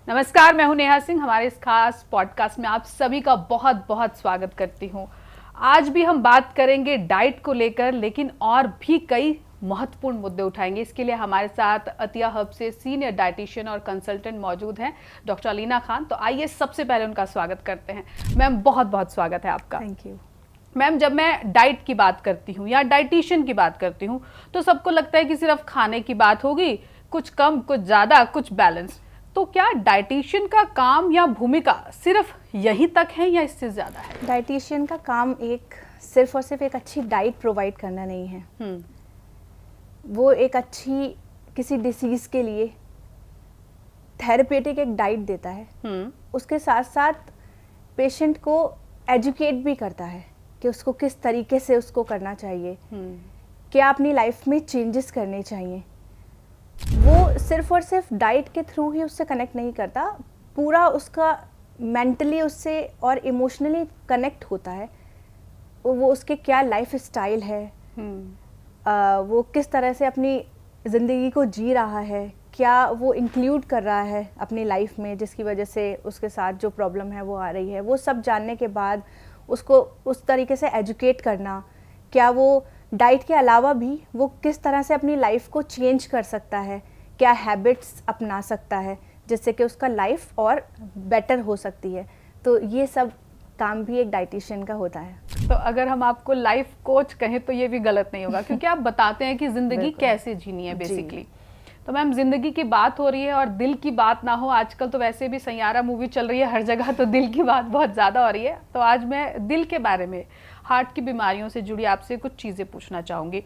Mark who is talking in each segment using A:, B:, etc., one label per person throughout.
A: नमस्कार, मैं हूं नेहा सिंह। हमारे इस खास पॉडकास्ट में आप सभी का बहुत बहुत स्वागत करती हूं। आज भी हम बात करेंगे डाइट को लेकर, लेकिन और भी कई महत्वपूर्ण मुद्दे उठाएंगे। इसके लिए हमारे साथ अतिया हब से सीनियर डाइटिशियन और कंसल्टेंट मौजूद हैं, डॉक्टर अलीना खान। तो आइए सबसे पहले उनका स्वागत करते हैं। मैम, बहुत बहुत स्वागत है आपका।
B: थैंक यू
A: मैम, जब मैं डाइट की बात करती हूँ या डाइटिशियन की बात करती हूँ तो सबको लगता है कि सिर्फ खाने की बात होगी, कुछ कम कुछ ज़्यादा कुछ बैलेंस। तो क्या डाइटिशियन का काम या भूमिका सिर्फ यहीं तक है या इससे ज़्यादा है?
B: डाइटिशियन का काम सिर्फ और सिर्फ एक अच्छी डाइट प्रोवाइड करना नहीं है। वो एक अच्छी किसी डिसीज़ के लिए थेरेपेटिक एक डाइट देता है। उसके साथ साथ पेशेंट को एजुकेट भी करता है कि उसको किस तरीके से उसको करना चाहिए, क्या अपनी लाइफ में चेंजेस करने चाहिए। वो सिर्फ और सिर्फ डाइट के थ्रू ही उससे कनेक्ट नहीं करता, पूरा उसका मेंटली उससे और इमोशनली कनेक्ट होता है। वो उसके क्या लाइफ स्टाइल है, वो किस तरह से अपनी ज़िंदगी को जी रहा है, क्या वो इंक्लूड कर रहा है अपनी लाइफ में, जिसकी वजह से उसके साथ जो प्रॉब्लम है वो आ रही है। वो सब जानने के बाद उसको उस तरीके से एजुकेट करना, क्या वो डाइट के अलावा भी वो किस तरह से अपनी लाइफ को चेंज कर सकता है, क्या हैबिट्स अपना सकता है जिससे कि उसका लाइफ और बेटर हो सकती है। तो ये सब काम भी एक डाइटिशियन का होता है।
A: तो अगर हम आपको लाइफ कोच कहें तो ये भी गलत नहीं होगा, क्योंकि आप बताते हैं कि ज़िंदगी कैसे जीनी है बेसिकली। तो मैम, जिंदगी की बात हो रही है और दिल की बात ना हो, आजकल तो वैसे भी सैयारा मूवी चल रही है हर जगह, तो दिल की बात बहुत ज़्यादा हो रही है। तो आज मैं दिल के बारे में, हार्ट की बीमारियों से जुड़ी आपसे कुछ चीज़ें पूछना चाहूँगी।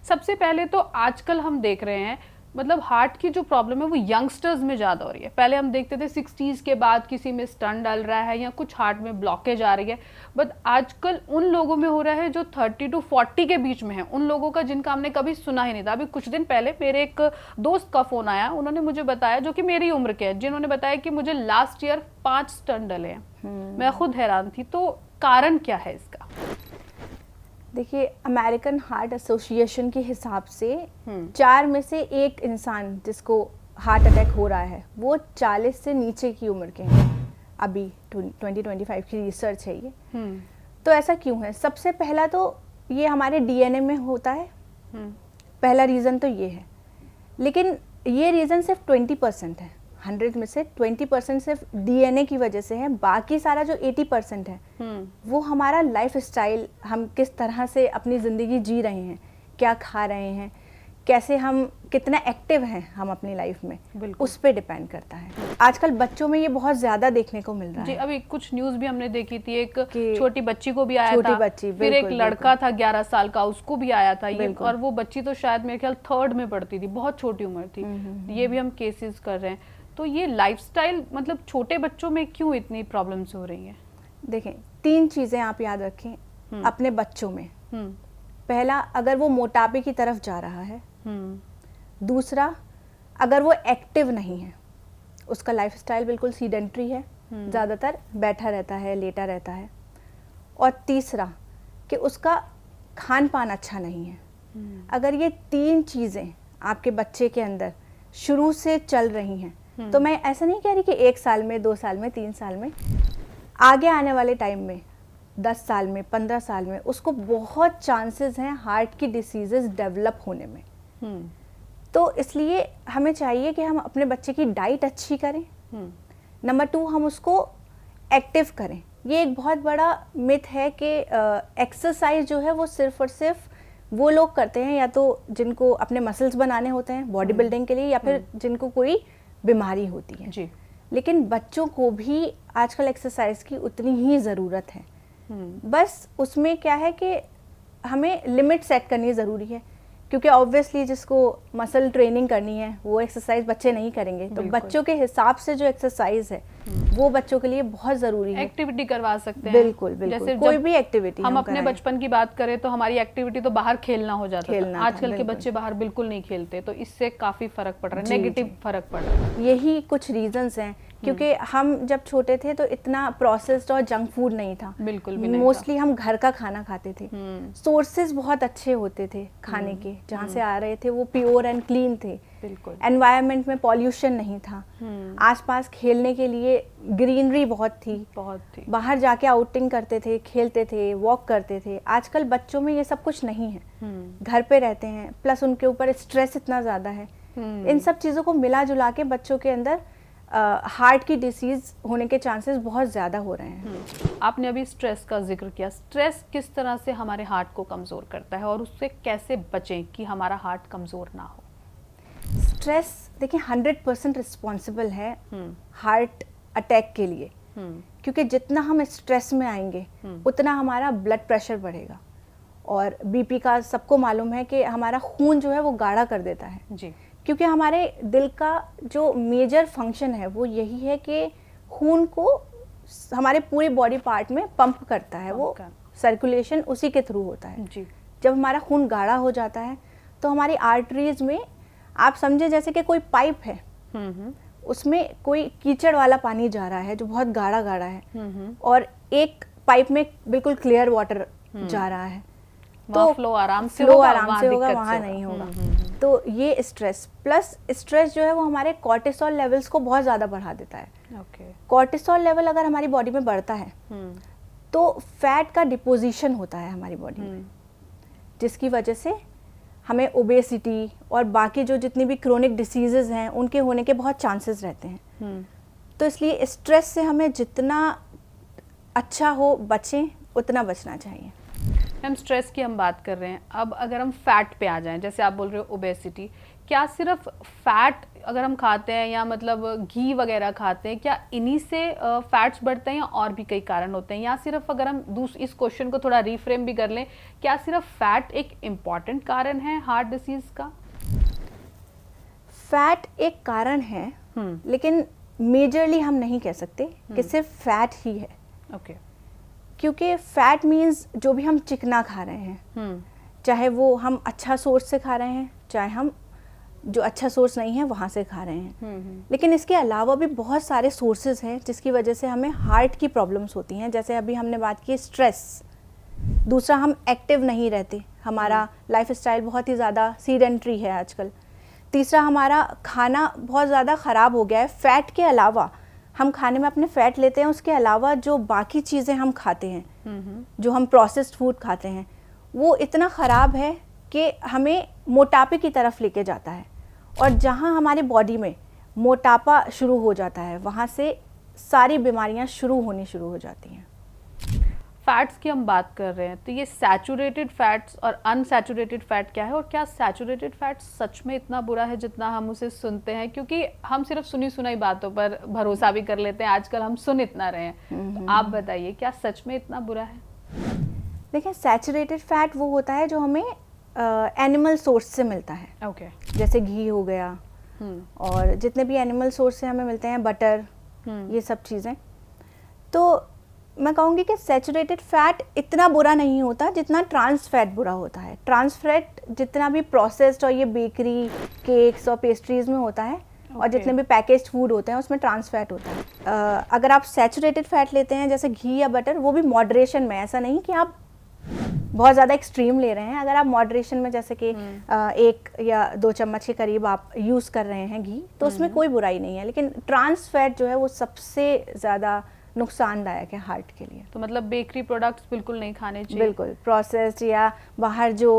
A: सबसे पहले तो आजकल हम देख रहे हैं, मतलब हार्ट की जो प्रॉब्लम है वो यंगस्टर्स में ज़्यादा हो रही है। पहले हम देखते थे 60s के बाद किसी में स्टंट डल रहा है या कुछ हार्ट में ब्लॉकेज आ रही है, बट आजकल उन लोगों में हो रहा है जो 30 to 40 के बीच में है, उन लोगों का जिनका हमने कभी सुना ही नहीं था। अभी कुछ दिन पहले मेरे एक दोस्त का फ़ोन आया, उन्होंने मुझे बताया, जो कि मेरी उम्र के हैं, जिन्होंने बताया कि मुझे लास्ट ईयर 5 स्टंट डले हैं। मैं खुद हैरान थी। तो कारण क्या है इसका?
B: देखिए, अमेरिकन हार्ट एसोसिएशन के हिसाब से 4 में से 1 इंसान जिसको हार्ट अटैक हो रहा है वो 40 से नीचे की उम्र के हैं। अभी 2025 की रिसर्च है ये। तो ऐसा क्यों है? सबसे पहला तो ये हमारे डीएनए में होता है, पहला रीज़न तो ये है। लेकिन ये रीज़न सिर्फ 20% है। 100 में से 20% सिर्फ डीएनए की वजह से है। बाकी सारा जो 80% है वो हमारा लाइफ स्टाइल, हम किस तरह से अपनी ज़िंदगी जी रहे हैं, क्या खा रहे हैं, कैसे हम कितना एक्टिव हैं हम अपनी लाइफ में, उस पे डिपेंड करता है। आजकल बच्चों में ये बहुत ज़्यादा देखने को मिल रहा है।
A: अभी कुछ न्यूज़ भी हमने देखी थी, एक छोटी बच्ची को भी आया था,
B: बच्ची,
A: फिर एक लड़का था 11 साल का, उसको भी आया था ये, और वो बच्ची तो शायद मेरे ख्याल 3rd में पढ़ती थी, बहुत छोटी उम्र थी। ये भी हम केसेस कर रहे हैं। तो ये लाइफस्टाइल, मतलब छोटे बच्चों में क्यों इतनी प्रॉब्लम्स हो रही हैं?
B: देखें, 3 चीज़ें आप याद रखें अपने बच्चों में। पहला, अगर वो मोटापे की तरफ जा रहा है। दूसरा, अगर वो एक्टिव नहीं है, उसका लाइफस्टाइल बिल्कुल सीडेंट्री है, ज़्यादातर बैठा रहता है, लेटा रहता है। और तीसरा, कि उसका खान पान अच्छा नहीं है। अगर ये 3 चीज़ें आपके बच्चे के अंदर शुरू से चल रही हैं, तो मैं ऐसा नहीं कह रही कि 1 साल में, 2 साल में, 3 साल में, आगे आने वाले टाइम में 10 साल में, 15 साल में उसको बहुत चांसेस हैं हार्ट की डिसीजेस डेवलप होने में। तो इसलिए हमें चाहिए कि हम अपने बच्चे की डाइट अच्छी करें। नंबर 2, हम उसको एक्टिव करें। ये एक बहुत बड़ा मिथ है कि एक्सरसाइज जो है वो सिर्फ और सिर्फ वो लोग करते हैं या तो जिनको अपने मसल्स बनाने होते हैं बॉडी बिल्डिंग के लिए, या फिर जिनको कोई बीमारी होती है जी। लेकिन बच्चों को भी आजकल एक्सरसाइज की उतनी ही ज़रूरत है। बस उसमें क्या है कि हमें लिमिट सेट करनी ज़रूरी है, क्योंकि ऑब्वियसली जिसको मसल ट्रेनिंग करनी है वो एक्सरसाइज बच्चे नहीं करेंगे। तो बच्चों के हिसाब से जो एक्सरसाइज है वो बच्चों के लिए बहुत ज़रूरी है।
A: एक्टिविटी करवा सकते हैं।
B: बिल्कुल बिल्कुल, जैसे कोई भी एक्टिविटी
A: हम अपने बचपन की बात करें तो हमारी एक्टिविटी तो बाहर खेलना हो जाता है। आजकल के बच्चे बाहर बिल्कुल नहीं खेलते, तो इससे काफ़ी फर्क पड़ रहा है, नेगेटिव फर्क पड़ रहा है।
B: यही कुछ रीजंस हैं क्योंकि हम जब छोटे थे तो इतना प्रोसेस्ड और जंक फूड नहीं था,
A: बिल्कुल भी नहीं
B: मोस्टली हम घर का खाना खाते थे। सोर्सेज बहुत अच्छे होते थे खाने के, जहाँ से आ रहे थे वो प्योर एंड क्लीन थे।
A: बिल्कुल।
B: एनवायरनमेंट में पॉल्यूशन नहीं था, आसपास खेलने के लिए ग्रीनरी बहुत थी, बाहर जाके आउटिंग करते थे, खेलते थे, वॉक करते थे। आजकल बच्चों में ये सब कुछ नहीं है, घर पे रहते हैं, प्लस उनके ऊपर स्ट्रेस इतना ज़्यादा है। इन सब चीज़ों को मिला जुला के बच्चों के अंदर हार्ट की डिसीज होने के चांसेस बहुत ज़्यादा हो रहे हैं।
A: आपने अभी स्ट्रेस का जिक्र किया, स्ट्रेस किस तरह से हमारे हार्ट को कमज़ोर करता है और उससे कैसे बचें कि हमारा हार्ट कमज़ोर ना हो?
B: स्ट्रेस देखिए 100% रिस्पॉन्सिबल है हार्ट अटैक के लिए, क्योंकि जितना हम स्ट्रेस में आएंगे उतना हमारा ब्लड प्रेशर बढ़ेगा, और बीपी का सबको मालूम है कि हमारा खून जो है वो गाढ़ा कर देता है
A: जी।
B: क्योंकि हमारे दिल का जो मेजर फंक्शन है वो यही है कि खून को हमारे पूरे बॉडी पार्ट में पंप करता है, वो सर्कुलेशन उसी के थ्रू होता है
A: जी।
B: जब हमारा खून गाढ़ा हो जाता है तो हमारी आर्टरीज में, आप समझे जैसे कि कोई पाइप है, उसमें कोई कीचड़ वाला पानी जा रहा है जो बहुत गाढ़ा गाढ़ा है, और एक पाइप में बिल्कुल क्लियर वाटर जा रहा है, तो
A: फ्लो आराम से
B: होगा, वहाँ नहीं होगा। तो ये स्ट्रेस प्लस स्ट्रेस जो है वो हमारे कॉर्टिसोल लेवल्स को बहुत ज़्यादा बढ़ा देता है। कॉर्टिसोल लेवल अगर हमारी बॉडी में बढ़ता है तो फैट का डिपोजिशन होता है हमारी बॉडी में, जिसकी वजह से हमें ओबेसिटी और बाकी जो जितनी भी क्रोनिक डिसीजेज हैं उनके होने के बहुत चांसेस रहते हैं। तो इसलिए स्ट्रेस से हमें जितना अच्छा हो बचें उतना बचना चाहिए।
A: मैम, स्ट्रेस की हम बात कर रहे हैं, अब अगर हम फैट पे आ जाएं, जैसे आप बोल रहे हो ओबेसिटी, क्या सिर्फ फैट अगर हम खाते हैं या मतलब घी वगैरह खाते हैं, क्या इन्हीं से फैट्स बढ़ते हैं या और भी कई कारण होते हैं? या सिर्फ अगर हम इस क्वेश्चन को थोड़ा रिफ्रेम भी कर लें, क्या सिर्फ फैट एक इम्पॉर्टेंट कारण है हार्ट डिसीज का?
B: फैट एक कारण है, लेकिन मेजरली हम नहीं कह सकते कि सिर्फ फैट ही है। क्योंकि फैट मीन्स जो भी हम चिकना खा रहे हैं, चाहे वो हम अच्छा सोर्स से खा रहे हैं, चाहे हम जो अच्छा सोर्स नहीं है वहाँ से खा रहे हैं, लेकिन इसके अलावा भी बहुत सारे सोर्सेज हैं जिसकी वजह से हमें हार्ट की प्रॉब्लम्स होती हैं। जैसे अभी हमने बात की स्ट्रेस, दूसरा हम एक्टिव नहीं रहते, हमारा लाइफस्टाइल बहुत ही ज़्यादा सीडेंट्री है आजकल। तीसरा हमारा खाना बहुत ज़्यादा ख़राब हो गया है। फैट के अलावा हम खाने में अपने फैट लेते हैं, उसके अलावा जो बाकी चीज़ें हम खाते हैं, जो हम प्रोसेस्ड फूड खाते हैं, वो इतना ख़राब है कि हमें मोटापे की तरफ लेके जाता है, और जहाँ हमारे बॉडी में मोटापा शुरू हो जाता है वहाँ से सारी बीमारियाँ शुरू हो जाती हैं।
A: फैट्स की हम बात कर रहे हैं, तो ये सैचुरेटेड फैट्स और अनसैचुरेटेड फैट क्या है, और क्या सैचुरेटेड फैट सच में इतना बुरा है जितना हम उसे सुनते हैं? क्योंकि हम सिर्फ सुनी सुनाई बातों पर भरोसा भी कर लेते हैं, आजकल हम सुन इतना रहे हैं। तो आप बताइए, क्या सच में इतना बुरा है?
B: देखिए, सैचुरेटेड फैट वो होता है जो हमें एनिमल सोर्स से मिलता है। जैसे घी हो गया, और जितने भी एनिमल सोर्स से हमें मिलते हैं, बटर, ये सब चीज़ें। तो मैं कहूँगी कि सैचुरेटेड फैट इतना बुरा नहीं होता जितना ट्रांस फैट बुरा होता है। ट्रांस फैट जितना भी प्रोसेस्ड और ये बेकरी, केक्स और पेस्ट्रीज में होता है, और जितने भी पैकेज्ड फूड होते हैं उसमें ट्रांस फैट होता है। अगर आप सैचुरेटेड फैट लेते हैं जैसे घी या बटर, वो भी मॉडरेशन में, ऐसा नहीं कि आप बहुत ज़्यादा एक्सट्रीम ले रहे हैं। अगर आप मॉडरेशन में, जैसे कि 1 या 2 चम्मच के करीब आप यूज़ कर रहे हैं घी, तो उसमें कोई बुराई नहीं है। लेकिन ट्रांस फैट जो है वो सबसे ज़्यादा नुकसानदायक है हार्ट के लिए।
A: तो मतलब बेकरी प्रोडक्ट्स बिल्कुल नहीं खाने चाहिए?
B: बिल्कुल। प्रोसेस्ड या बाहर जो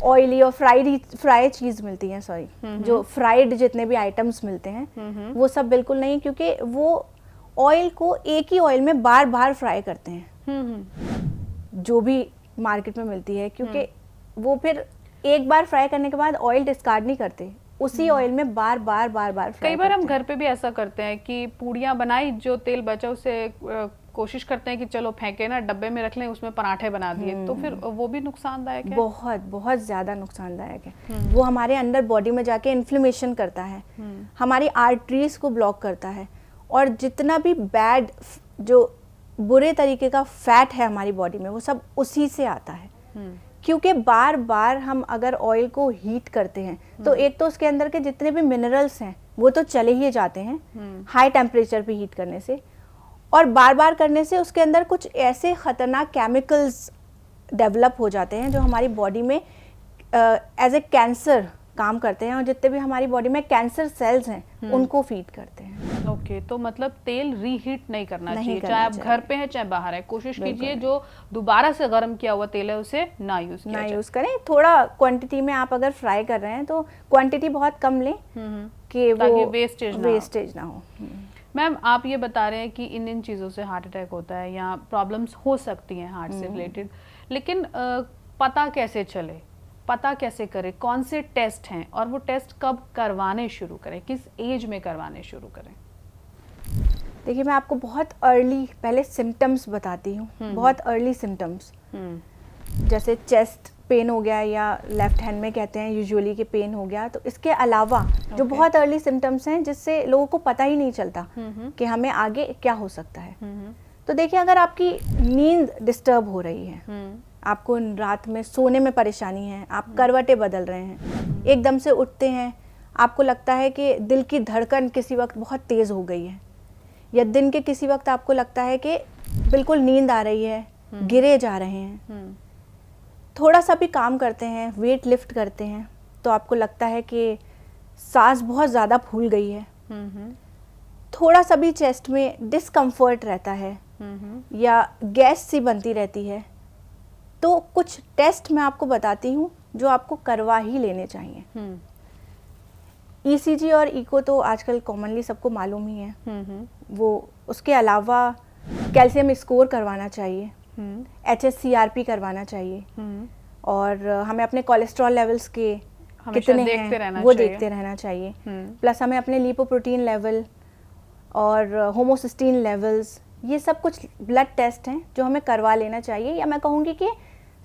B: ऑयली और फ्राई चीज़ मिलती है, जो फ्राइड जितने भी आइटम्स मिलते हैं, वो सब बिल्कुल नहीं, क्योंकि वो ऑयल को एक ही ऑयल में बार बार फ्राई करते हैं, जो भी मार्केट में मिलती है, क्योंकि वो फिर एक बार फ्राई करने के बाद ऑयल डिस्कार्ड नहीं करते, उसी ऑयल में बार बार
A: कई बार हम घर पे भी ऐसा करते हैं कि पूड़ियाँ बनाई, जो तेल बचा उसे कोशिश करते हैं कि चलो फेंके ना, डब्बे में रख लें, उसमें पराठे बना दिए, तो फिर वो भी नुकसानदायक है।
B: बहुत बहुत ज़्यादा नुकसानदायक है। वो हमारे अंदर बॉडी में जाके इन्फ्लेमेशन करता है, हमारी आर्टरीज को ब्लॉक करता है, और जितना भी बैड, जो बुरे तरीके का फैट है हमारी बॉडी में, वो सब उसी से आता है। क्योंकि बार बार हम अगर ऑयल को हीट करते हैं तो एक तो उसके अंदर के जितने भी मिनरल्स हैं वो तो चले ही जाते हैं हाई टेम्परेचर पे हीट करने से, और बार बार करने से उसके अंदर कुछ ऐसे खतरनाक केमिकल्स डेवलप हो जाते हैं जो हमारी बॉडी में एज ए कैंसर काम करते हैं, और जितने भी हमारी बॉडी में कैंसर सेल्स हैं उनको फीड करते हैं।
A: ओके, तो मतलब तेल रीहीट नहीं करना चाहिए, चाहे आप घर पे हैं चाहे बाहर है। कोशिश कीजिए जो दोबारा से गर्म किया हुआ तेल है उसे ना यूज
B: करें। थोड़ा क्वांटिटी में आप अगर फ्राई कर रहे हैं तो क्वांटिटी बहुत कम लें कि वो वेस्टेज ना हो।
A: मैम, आप ये बता रहे हैं कि इन चीज़ों से हार्ट अटैक होता है या प्रॉब्लम्स हो सकती हैं हार्ट से रिलेटेड, लेकिन पता कैसे चले, पता कैसे करें, कौन से टेस्ट हैं और वो टेस्ट कब करवाने शुरू करें, किस एज में करवाने शुरू करें?
B: देखिए, मैं आपको बहुत अर्ली पहले सिम्टम्स बताती हूँ, बहुत अर्ली सिम्टम्स, जैसे चेस्ट पेन हो गया या लेफ्ट हैंड में कहते हैं यूजुअली कि पेन हो गया, तो इसके अलावा जो बहुत अर्ली सिम्टम्स हैं जिससे लोगों को पता ही नहीं चलता कि हमें आगे क्या हो सकता है। तो देखिए, अगर आपकी नींद डिस्टर्ब हो रही है, आपको रात में सोने में परेशानी है, आप करवटें बदल रहे हैं, एकदम से उठते हैं, आपको लगता है कि दिल की धड़कन किसी वक्त बहुत तेज़ हो गई है, या दिन के किसी वक्त आपको लगता है कि बिल्कुल नींद आ रही है, गिरे जा रहे हैं, थोड़ा सा भी काम करते हैं, वेट लिफ्ट करते हैं तो आपको लगता है कि सांस बहुत ज़्यादा फूल गई है, थोड़ा सा भी चेस्ट में डिस्कम्फर्ट रहता है या गैस सी बनती रहती है, तो कुछ टेस्ट मैं आपको बताती हूँ जो आपको करवा ही लेने चाहिए। ईसीजी और इको तो आजकल कॉमनली सबको मालूम ही है, वो उसके अलावा कैल्शियम स्कोर करवाना चाहिए, HSCRP करवाना चाहिए, और हमें अपने कोलेस्ट्रॉल लेवल्स के कितने हैं वो देखते रहना चाहिए, प्लस हमें अपने लिपोप्रोटीन लेवल और होमोसिस्टीन लेवल्स, ये सब कुछ ब्लड टेस्ट हैं जो हमें करवा लेना चाहिए, या मैं कहूँगी कि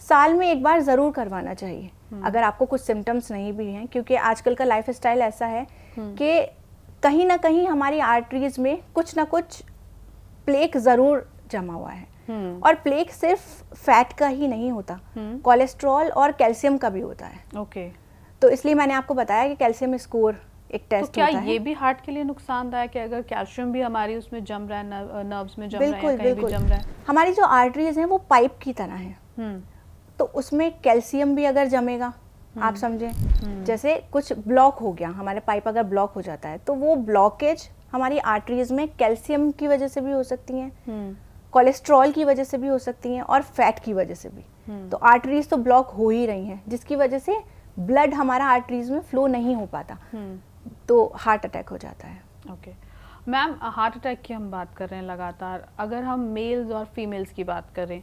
B: साल में एक बार ज़रूर करवाना चाहिए अगर आपको कुछ सिम्टम्स नहीं भी हैं, क्योंकि आजकल का लाइफस्टाइल ऐसा है कि कहीं ना कहीं हमारी आर्टरीज में कुछ ना कुछ प्लेक ज़रूर जमा हुआ है, और प्लेक सिर्फ फैट का ही नहीं होता, कोलेस्ट्रॉल और कैल्शियम का भी होता है।
A: ओके,
B: तो इसलिए मैंने आपको बताया कि कैल्शियम स्कोर एक टेस्ट
A: तो क्या ये भी हार्ट के लिए नुकसानदायक है अगर कैल्शियम भी हमारी उसमें जम रहा है, नर्व्स में जम रहा है, कहीं भी जम रहा है?
B: हमारी जो आर्टरीज हैं वो पाइप की तरह हैं, तो उसमें कैल्शियम भी अगर जमेगा, आप समझें जैसे कुछ ब्लॉक हो गया, हमारे पाइप अगर ब्लॉक हो जाता है तो वो ब्लॉकेज हमारी आर्टरीज में कैल्शियम की वजह से भी हो सकती हैं, कोलेस्ट्रॉल की वजह से भी हो सकती हैं, और फैट की वजह से भी। तो आर्टरीज तो ब्लॉक हो ही रही हैं, जिसकी वजह से ब्लड हमारा आर्टरीज में फ्लो नहीं हो पाता, तो हार्ट अटैक हो जाता है।
A: ओके मैम, हार्ट अटैक की हम बात कर रहे हैं लगातार, अगर हम मेल्स और फीमेल्स की बात करें,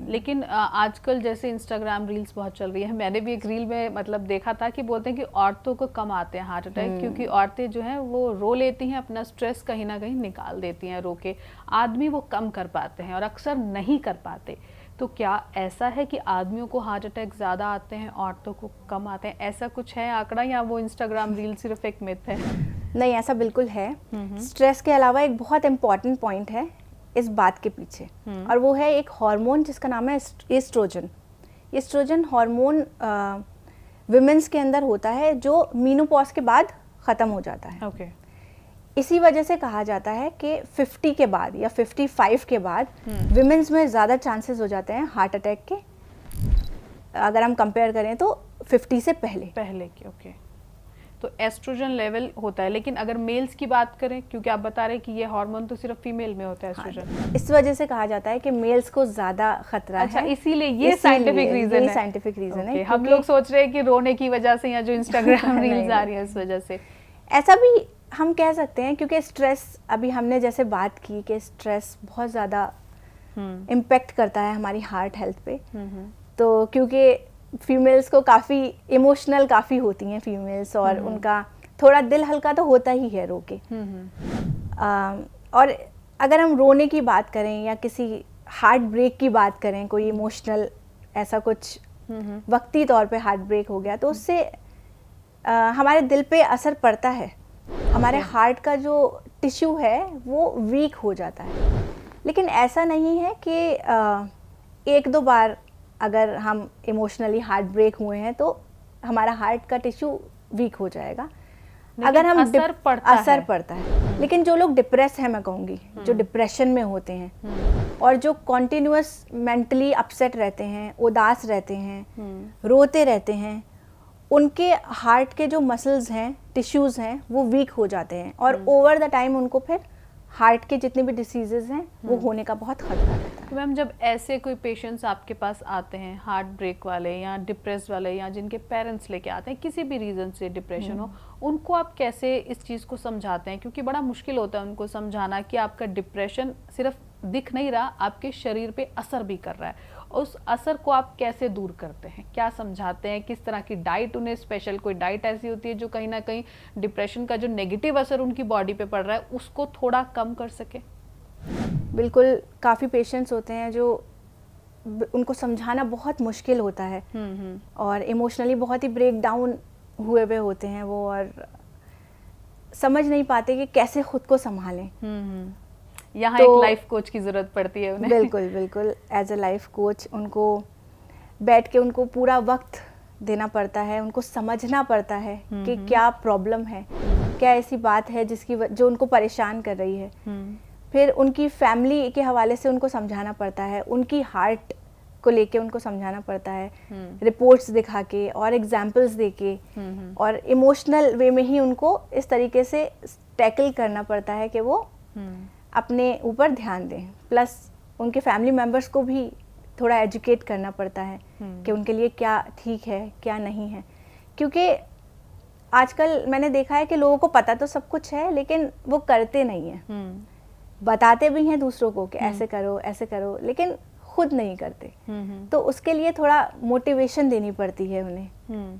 A: लेकिन आजकल जैसे इंस्टाग्राम रील्स बहुत चल रही है, मैंने भी एक रील में मतलब देखा था कि बोलते हैं कि औरतों को कम आते हैं हार्ट अटैक, क्योंकि औरतें जो हैं वो रो लेती हैं, अपना स्ट्रेस कहीं ना कहीं निकाल देती हैं रो के, आदमी वो कम कर पाते हैं और अक्सर नहीं कर पाते। तो क्या ऐसा है कि आदमियों को हार्ट अटैक ज़्यादा आते हैं, औरतों को कम आते हैं, ऐसा कुछ है आंकड़ा, या वो इंस्टाग्राम रील सिर्फ एक मिथ है?
B: नहीं, ऐसा बिल्कुल है। स्ट्रेस के अलावा एक बहुत इम्पॉर्टेंट पॉइंट है इस बात के पीछे, और वो है एक हार्मोन जिसका नाम है एस्ट्रोजन। एस्ट्रोजन हार्मोन विमेंस के अंदर होता है जो मेनोपॉज के बाद ख़त्म हो जाता है।
A: ओके।
B: इसी वजह से कहा जाता है कि 50 के बाद या 55 के बाद विमेंस में ज़्यादा चांसेस हो जाते हैं हार्ट अटैक के, अगर हम कंपेयर करें तो 50 से पहले के।
A: ओके, तो एस्ट्रोजन लेवल होता है, लेकिन अगर मेल्स की बात करें, क्योंकि आप बता रहे हैं कि ये हार्मोन तो सिर्फ फीमेल में होता है एस्ट्रोजन।
B: हाँ, इस वजह से कहा जाता है कि मेल्स को ज़्यादा खतरा है।
A: अच्छा, इसीलिए ये साइंटिफिक रीजन है। हम लोग सोच रहे हैं कि रोने की वजह से या जो इंस्टाग्राम रील्स आ रही है इस वजह से, ऐसा
B: भी हम कह सकते हैं, क्योंकि स्ट्रेस, अभी हमने जैसे बात की कि स्ट्रेस बहुत ज़्यादा इम्पेक्ट करता है हमारी हार्ट हेल्थ पे, तो क्योंकि फीमेल्स को काफ़ी इमोशनल काफ़ी होती हैं फीमेल्स, और उनका थोड़ा दिल हल्का तो होता ही है रो के। और अगर हम रोने की बात करें या किसी हार्ट ब्रेक की बात करें, कोई इमोशनल ऐसा कुछ वक्ती तौर पे हार्ट ब्रेक हो गया, तो उससे हमारे दिल पे असर पड़ता है, हमारे हार्ट का जो टिश्यू है वो वीक हो जाता है। लेकिन ऐसा नहीं है कि एक दो बार अगर हम इमोशनली हार्ट ब्रेक हुए हैं तो हमारा हार्ट का टिश्यू वीक हो जाएगा। अगर हम
A: असर
B: पड़ता है। लेकिन जो लोग डिप्रेस है, मैं कहूँगी जो डिप्रेशन में होते हैं और जो कॉन्टिन्यूअस मेंटली अपसेट रहते हैं, उदास रहते हैं, रोते रहते हैं, उनके हार्ट के जो मसल्स हैं, टिश्यूज़ हैं, वो वीक हो जाते हैं और ओवर द टाइम उनको फिर हार्ट के जितने भी डिसीजेज हैं वो होने का बहुत खतरा रहता है।
A: तो मैम जब ऐसे कोई पेशेंट्स आपके पास आते हैं, हार्ट ब्रेक वाले या डिप्रेस वाले या जिनके पेरेंट्स लेके आते हैं, किसी भी रीज़न से डिप्रेशन हो, उनको आप कैसे इस चीज़ को समझाते हैं? क्योंकि बड़ा मुश्किल होता है उनको समझाना कि आपका डिप्रेशन सिर्फ दिख नहीं रहा, आपके शरीर पे असर भी कर रहा है। उस असर को आप कैसे दूर करते हैं, क्या समझाते हैं? किस तरह की डाइट, उन्हें स्पेशल कोई डाइट ऐसी होती है जो कहीं ना कहीं डिप्रेशन का जो नेगेटिव असर उनकी बॉडी पे पड़ रहा है उसको थोड़ा कम कर सके?
B: बिल्कुल, काफ़ी पेशेंट्स होते हैं जो उनको समझाना बहुत मुश्किल होता है और इमोशनली बहुत ही ब्रेक डाउन हुए हुए होते हैं वो, और समझ नहीं पाते कि कैसे खुद को संभालें।
A: यहाँ एक लाइफ कोच की ज़रूरत पड़ती है उन्हें।
B: बिल्कुल बिल्कुल, एज अ लाइफ कोच उनको बैठ के उनको पूरा वक्त देना पड़ता है, उनको समझना पड़ता है कि क्या प्रॉब्लम है, क्या ऐसी बात है जो उनको परेशान कर रही है। फिर उनकी फैमिली के हवाले से उनको समझाना पड़ता है, उनकी हार्ट को लेके उनको समझाना पड़ता है, रिपोर्ट्स दिखा के और एग्जाम्पल्स दे के, और इमोशनल वे में ही उनको इस तरीके से टैकल करना पड़ता है कि वो अपने ऊपर ध्यान दें। प्लस उनके फैमिली मेम्बर्स को भी थोड़ा एजुकेट करना पड़ता है कि उनके लिए क्या ठीक है क्या नहीं है, क्योंकि आजकल मैंने देखा है कि लोगों को पता तो सब कुछ है लेकिन वो करते नहीं हैं। बताते भी हैं दूसरों को कि ऐसे करो, लेकिन खुद नहीं करते। तो उसके लिए थोड़ा मोटिवेशन देनी पड़ती है उन्हें,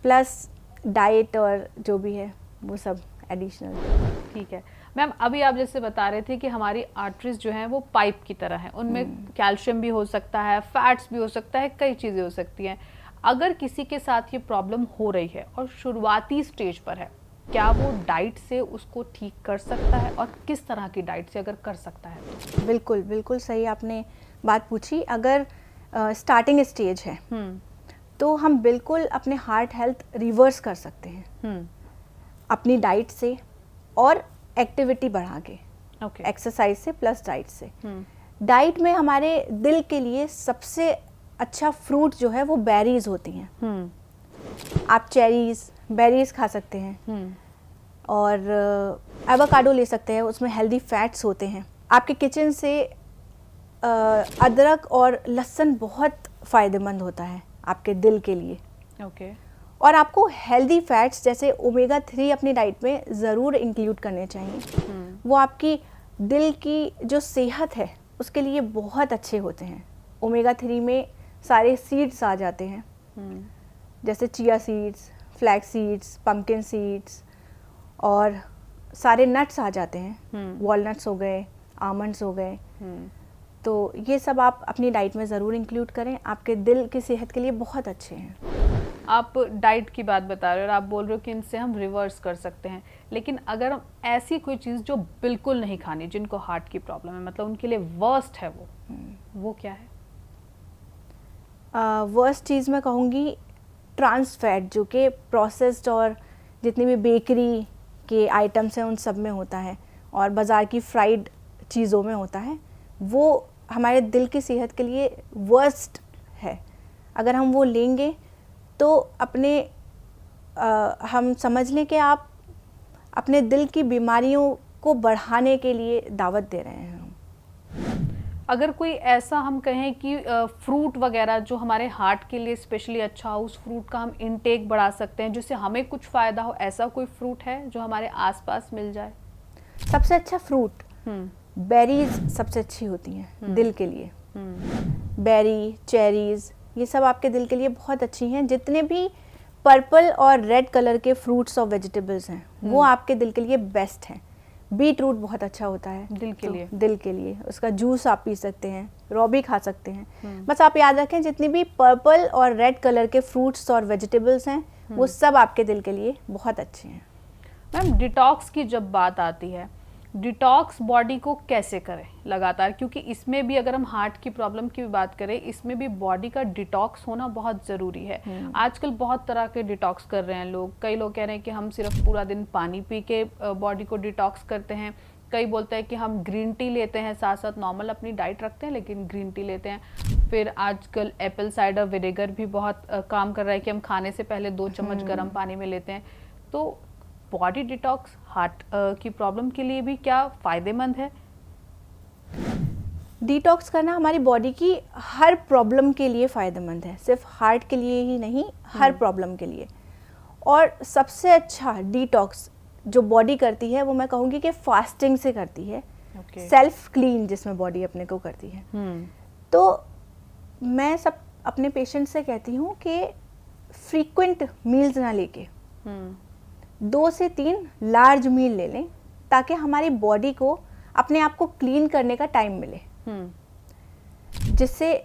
B: प्लस डाइट और जो भी है वो सब एडिशनल।
A: ठीक है मैम, अभी आप जैसे बता रहे थे कि हमारी आर्टरीज जो हैं वो पाइप की तरह हैं, उनमें कैल्शियम भी हो सकता है, फैट्स भी हो सकता है, कई चीज़ें हो सकती हैं। अगर किसी के साथ ये प्रॉब्लम हो रही है और शुरुआती स्टेज पर है, क्या वो डाइट से उसको ठीक कर सकता है, और किस तरह की डाइट से अगर कर सकता है?
B: बिल्कुल बिल्कुल सही आपने बात पूछी। अगर स्टार्टिंग स्टेज है तो हम बिल्कुल अपने हार्ट हेल्थ रिवर्स कर सकते हैं अपनी डाइट से और एक्टिविटी बढ़ा के, एक्सरसाइज से प्लस डाइट से। डाइट में हमारे दिल के लिए सबसे अच्छा फ्रूट जो है वो बेरीज होती हैं। आप बेरीज खा सकते हैं और एवोकाडो ले सकते हैं, उसमें हेल्दी फैट्स होते हैं। आपके किचन से अदरक और लहसुन बहुत फ़ायदेमंद होता है आपके दिल के लिए। और आपको हेल्दी फैट्स जैसे ओमेगा 3 अपनी डाइट में ज़रूर इंक्लूड करने चाहिए। वो आपकी दिल की जो सेहत है उसके लिए बहुत अच्छे होते हैं। ओमेगा 3 में सारे सीड्स आ जाते हैं, जैसे chia seeds, flax seeds, pumpkin seeds, और सारे नट्स आ जाते हैं, वॉलनट्स हो गए, आमंड्स हो गए। तो ये सब आप अपनी डाइट में ज़रूर इंक्लूड करें, आपके दिल की सेहत के लिए बहुत अच्छे हैं।
A: आप डाइट की बात बता रहे हो और आप बोल रहे हो कि इनसे हम रिवर्स कर सकते हैं, लेकिन अगर हम ऐसी कोई चीज़ जो बिल्कुल नहीं खानी, जिनको हार्ट की प्रॉब्लम है, मतलब उनके लिए वर्स्ट है वो क्या है?
B: वर्स्ट चीज़ मैं कहूँगी ट्रांस फैट, जो कि प्रोसेस्ड और जितनी भी बेकरी के आइटम्स हैं उन सब में होता है और बाज़ार की फ्राइड चीज़ों में होता है। वो हमारे दिल की सेहत के लिए वर्स्ट है। अगर हम वो लेंगे तो हम समझ लें कि आप अपने दिल की बीमारियों को बढ़ाने के लिए दावत दे रहे हैं।
A: अगर कोई ऐसा हम कहें कि फ्रूट वगैरह जो हमारे हार्ट के लिए स्पेशली अच्छा हो, उस फ्रूट का हम इनटेक बढ़ा सकते हैं जिससे हमें कुछ फ़ायदा हो, ऐसा कोई फ्रूट है जो हमारे आसपास मिल जाए? सबसे
B: अच्छा फ्रूट बेरीज सबसे अच्छी होती हैं दिल के लिए। बेरी, चेरीज, ये सब आपके दिल के लिए बहुत अच्छी हैं। जितने भी पर्पल और रेड कलर के फ्रूट्स और वेजिटेबल्स हैं वो आपके दिल के लिए बेस्ट हैं। बीट रूट बहुत अच्छा होता है दिल के लिए, उसका जूस आप पी सकते हैं, रॉ भी खा सकते हैं। बस आप याद रखें जितनी भी पर्पल और रेड कलर के फ्रूट्स और वेजिटेबल्स हैं वो सब आपके दिल के लिए बहुत अच्छे हैं।
A: मैम डिटॉक्स की जब बात आती है, डिटॉक्स बॉडी को कैसे करें लगातार, क्योंकि इसमें भी अगर हम हार्ट की प्रॉब्लम की बात करें, इसमें भी बॉडी का डिटॉक्स होना बहुत ज़रूरी है। आजकल बहुत तरह के डिटॉक्स कर रहे हैं लोग। कई लोग कह रहे हैं कि हम सिर्फ पूरा दिन पानी पी के बॉडी को डिटॉक्स करते हैं। कई बोलते हैं कि हम ग्रीन टी लेते हैं, साथ साथ नॉर्मल अपनी डाइट रखते हैं लेकिन ग्रीन टी लेते हैं। फिर आजकल एप्पल साइडर विनेगर भी बहुत काम कर रहा है कि हम खाने से पहले 2 चम्मच गर्म पानी में लेते हैं। तो बॉडी डिटॉक्स हार्ट की प्रॉब्लम के लिए भी क्या फ़ायदेमंद है?
B: डिटॉक्स करना हमारी बॉडी की हर प्रॉब्लम के लिए फ़ायदेमंद है, सिर्फ हार्ट के लिए ही नहीं, हर प्रॉब्लम के लिए। और सबसे अच्छा डिटॉक्स जो बॉडी करती है वो मैं कहूँगी कि फास्टिंग से करती है। सेल्फ क्लीन जिसमें बॉडी अपने को करती है। तो मैं सब अपने पेशेंट से कहती हूँ कि फ्रीक्वेंट मील्स ना लेके 2 से 3 लार्ज मील ले लें, ताकि हमारी बॉडी को अपने आप को क्लीन करने का टाइम मिले, जिससे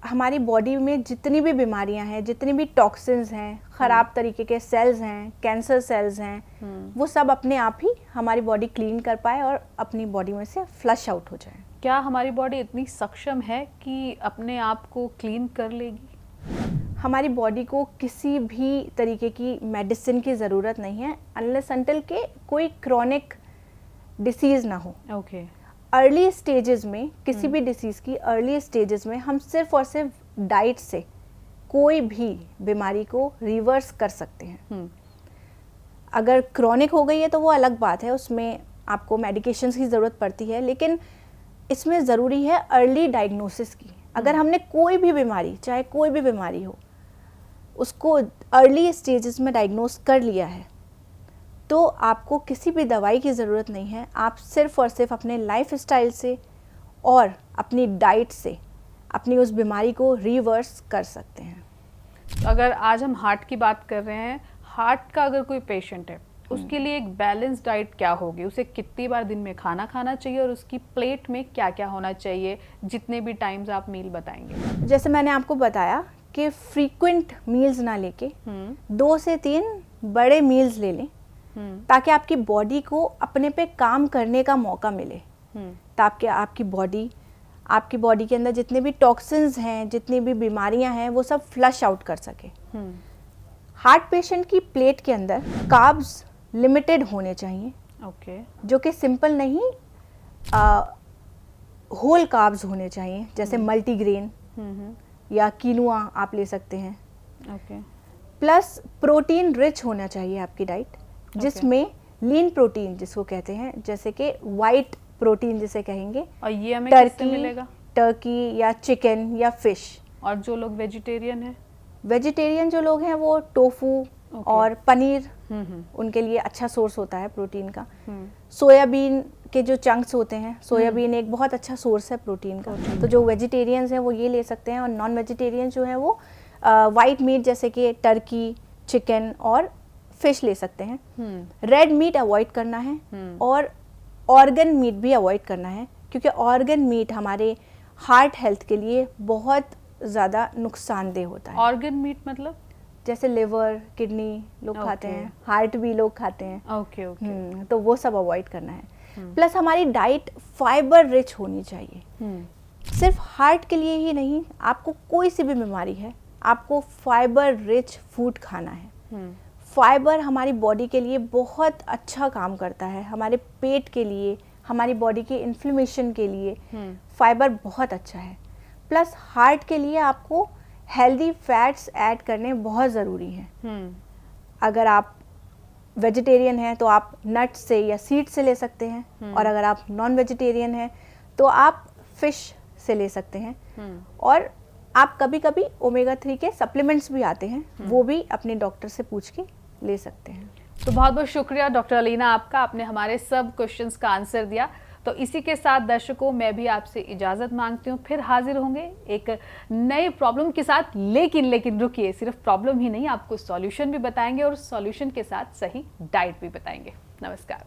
B: हमारी बॉडी में जितनी भी बीमारियां हैं, जितनी भी टॉक्सिन्स हैं, ख़राब तरीके के सेल्स हैं, कैंसर सेल्स हैं, वो सब अपने आप ही हमारी बॉडी क्लीन कर पाए और अपनी बॉडी में से फ्लश आउट हो जाए।
A: क्या हमारी बॉडी इतनी सक्षम है कि अपने आप को क्लीन कर लेगी?
B: हमारी बॉडी को किसी भी तरीके की मेडिसिन की ज़रूरत नहीं है, अनलेस अनटिल के कोई क्रॉनिक डिसीज़ ना हो।
A: ओके।
B: अर्ली स्टेजेस में किसी भी डिसीज़ की अर्ली स्टेजेस में हम सिर्फ और सिर्फ डाइट से कोई भी बीमारी को रिवर्स कर सकते हैं। अगर क्रॉनिक हो गई है तो वो अलग बात है, उसमें आपको मेडिकेशंस की ज़रूरत पड़ती है, लेकिन इसमें ज़रूरी है अर्ली डायग्नोसिस की। अगर हमने कोई भी बीमारी, चाहे कोई भी बीमारी हो, उसको अर्ली स्टेजेस में डायग्नोस कर लिया है, तो आपको किसी भी दवाई की ज़रूरत नहीं है। आप सिर्फ और सिर्फ अपने लाइफस्टाइल से और अपनी डाइट से अपनी उस बीमारी को रिवर्स कर सकते हैं।
A: अगर आज हम हार्ट की बात कर रहे हैं, हार्ट का अगर कोई पेशेंट है, उसके लिए एक बैलेंस डाइट क्या होगी? उसे कितनी बार दिन में खाना खाना चाहिए और उसकी प्लेट में क्या क्या होना चाहिए, जितने भी टाइम्स आप मील बताएंगे?
B: जैसे मैंने आपको बताया कि फ्रीक्वेंट मील्स ना लेके 2 से 3 बड़े मील्स ले लें, ताकि आपकी बॉडी को अपने पे काम करने का मौका मिले, ताकि आपकी बॉडी के अंदर जितने भी टॉक्सिन्स हैं, जितनी भी बीमारियां हैं, वो सब फ्लश आउट कर सके। हार्ट पेशेंट की प्लेट के अंदर कार्ब्स लिमिटेड होने चाहिए।
A: ओके।
B: जो कि सिंपल नहीं, होल कार्ब्स होने चाहिए, जैसे मल्टीग्रेन या कीनुआ आप ले सकते हैं।
A: ओके।
B: प्लस प्रोटीन रिच होना चाहिए आपकी डाइट, जिसमें लीन प्रोटीन जिसको कहते हैं, जैसे कि वाइट प्रोटीन जिसे कहेंगे।
A: और ये हमें किससे मिलेगा?
B: टर्की या चिकन या फिश।
A: और जो लोग वेजिटेरियन हैं?
B: वेजिटेरियन जो लोग हैं वो टोफू और पनीर उनके लिए अच्छा सोर्स होता है प्रोटीन का। सोयाबीन के जो चंक्स होते हैं, सोयाबीन एक बहुत अच्छा सोर्स है प्रोटीन का। तो जो वेजिटेरियंस हैं वो ये ले सकते हैं, और नॉन वेजिटेरियन जो हैं वो वाइट मीट जैसे कि टर्की, चिकन और फिश ले सकते हैं। रेड मीट अवॉइड करना है और ऑर्गन मीट भी अवॉइड करना है, क्योंकि ऑर्गन मीट हमारे हार्ट हेल्थ के लिए बहुत ज़्यादा नुकसानदेह होता है।
A: ऑर्गन मीट मतलब?
B: जैसे लिवर, किडनी लोग खाते हैं, हार्ट भी लोग खाते हैं।
A: Okay okay.
B: तो वो सब अवॉइड करना है। प्लस हमारी डाइट फाइबर रिच होनी चाहिए। सिर्फ हार्ट के लिए ही नहीं, आपको कोई सी भी बीमारी है, आपको फाइबर रिच फूड खाना है। फाइबर हमारी बॉडी के लिए बहुत अच्छा काम करता है, हमारे पेट के लिए, हमारी बॉडी के इन्फ्लेमेशन के लिए फाइबर बहुत अच्छा है। प्लस हार्ट के लिए आपको हेल्दी फैट्स ऐड करने बहुत ज़रूरी हैं। अगर आप वेजिटेरियन हैं तो आप नट्स से या सीड से ले सकते हैं, और अगर आप नॉन वेजिटेरियन हैं तो आप फिश से ले सकते हैं। और आप कभी कभी ओमेगा 3 के सप्लीमेंट्स भी आते हैं, वो भी अपने डॉक्टर से पूछ के ले सकते हैं।
A: तो बहुत बहुत शुक्रिया डॉक्टर अलीना आपका, आपने हमारे सब क्वेश्चंस का आंसर दिया। तो इसी के साथ दर्शकों, मैं भी आपसे इजाज़त मांगती हूँ। फिर हाजिर होंगे एक नए प्रॉब्लम के साथ। लेकिन रुकिए, सिर्फ प्रॉब्लम ही नहीं, आपको सॉल्यूशन भी बताएंगे और सॉल्यूशन के साथ सही डाइट भी बताएंगे। नमस्कार।